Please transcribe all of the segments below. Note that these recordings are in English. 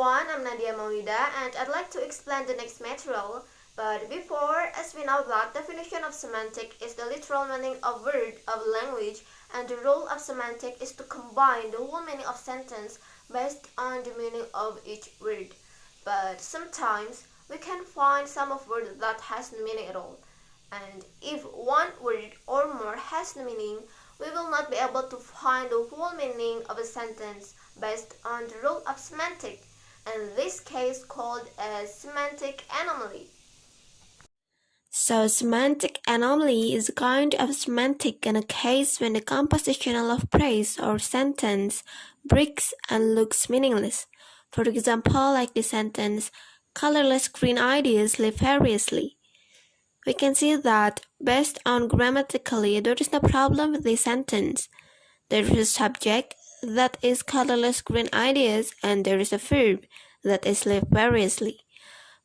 everyone, I'm Nadia Maulida and I'd like to explain the next material. But before, as we know that definition of semantic is the literal meaning of word of language, and the role of semantic is to combine the whole meaning of sentence based on the meaning of each word. But sometimes we can find some of word that has no meaning at all. And if one word or more has no meaning, we will not be able to find the whole meaning of a sentence based on the rule of semantic, and this case called as semantic anomaly. So semantic anomaly is a kind of semantic in a case when the composition of phrase or sentence breaks and looks meaningless. For example, like the sentence, colorless green ideas live variously. We can see that based on grammatically there is no problem with the sentence. There is a subject that is colorless green ideas and there is a verb that is live variously.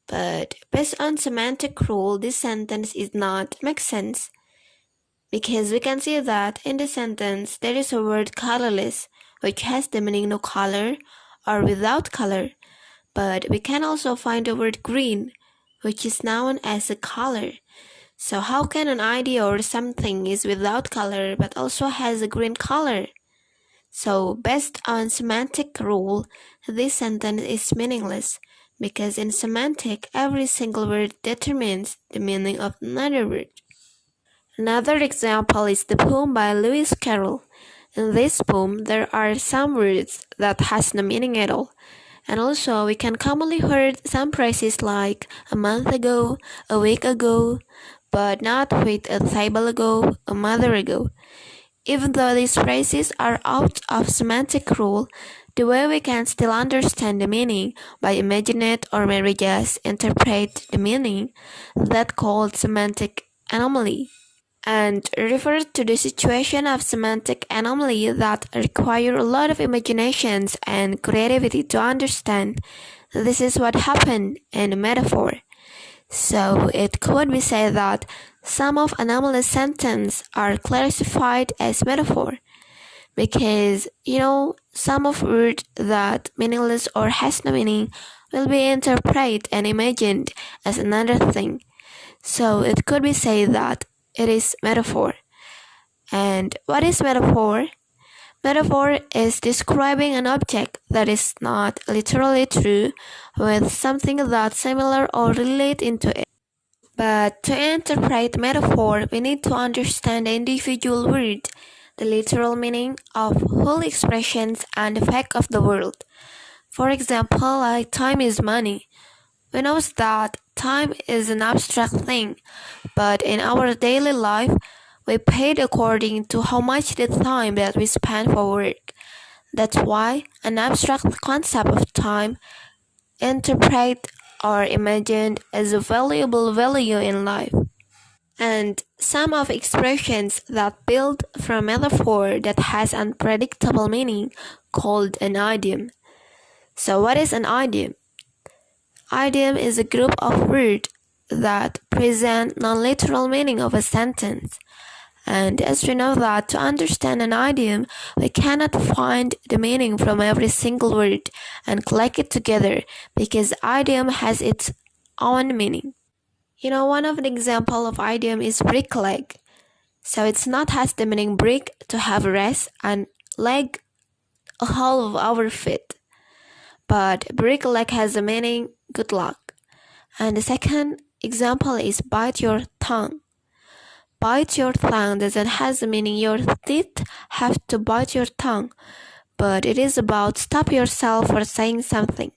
But based on semantic rule, this sentence is not make sense because we can see that in the sentence there is a word colorless which has the meaning no color or without color, but we can also find the word green which is known as a color. So how can an idea or something is without color but also has a green color? So based on semantic rule, this sentence is meaningless because in semantic, every single word determines the meaning of another word. Another example is the poem by Lewis Carroll. In this poem, there are some words that has no meaning at all. And also, we can commonly heard some phrases like a month ago, a week ago, but not with a table ago, a mother ago. Even though these phrases are out of semantic rule, the way we can still understand the meaning by imagine it or maybe just interpret the meaning, that called semantic anomaly. And refer to the situation of semantic anomaly that require a lot of imaginations and creativity to understand. This is what happened in a metaphor. So it could be said that some of anomalous sentences are classified as metaphor because some of words that meaningless or has no meaning will be interpreted and imagined as another thing. So it could be said that it is metaphor. And what is metaphor? Metaphor is describing an object that is not literally true with something that's similar or relate into it. But to interpret metaphor, we need to understand the individual word, the literal meaning of whole expressions and the fact of the world. For example, like time is money. We know that time is an abstract thing, but in our daily life, we paid according to how much the time that we spend for work. That's why an abstract concept of time interpret or imagined as a valuable value in life. And some of expressions that build from metaphor that has unpredictable meaning called an idiom. So what is an idiom? Idiom is a group of words that present non-literal meaning of a sentence. And as we know that to understand an idiom, we cannot find the meaning from every single word and collect it together because idiom has its own meaning. One of the example of idiom is brick leg. So it's not has the meaning brick to have a rest and leg a whole of our feet. But brick leg has the meaning good luck. And the second example is bite your tongue. Bite your tongue doesn't have the meaning your teeth have to bite your tongue, but it is about stop yourself for saying something.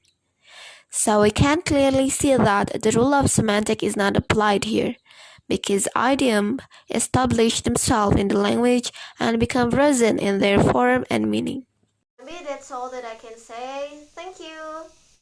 So we can clearly see that the rule of semantic is not applied here, because idioms establish themselves in the language and become present in their form and meaning. Maybe that's all that I can say. Thank you.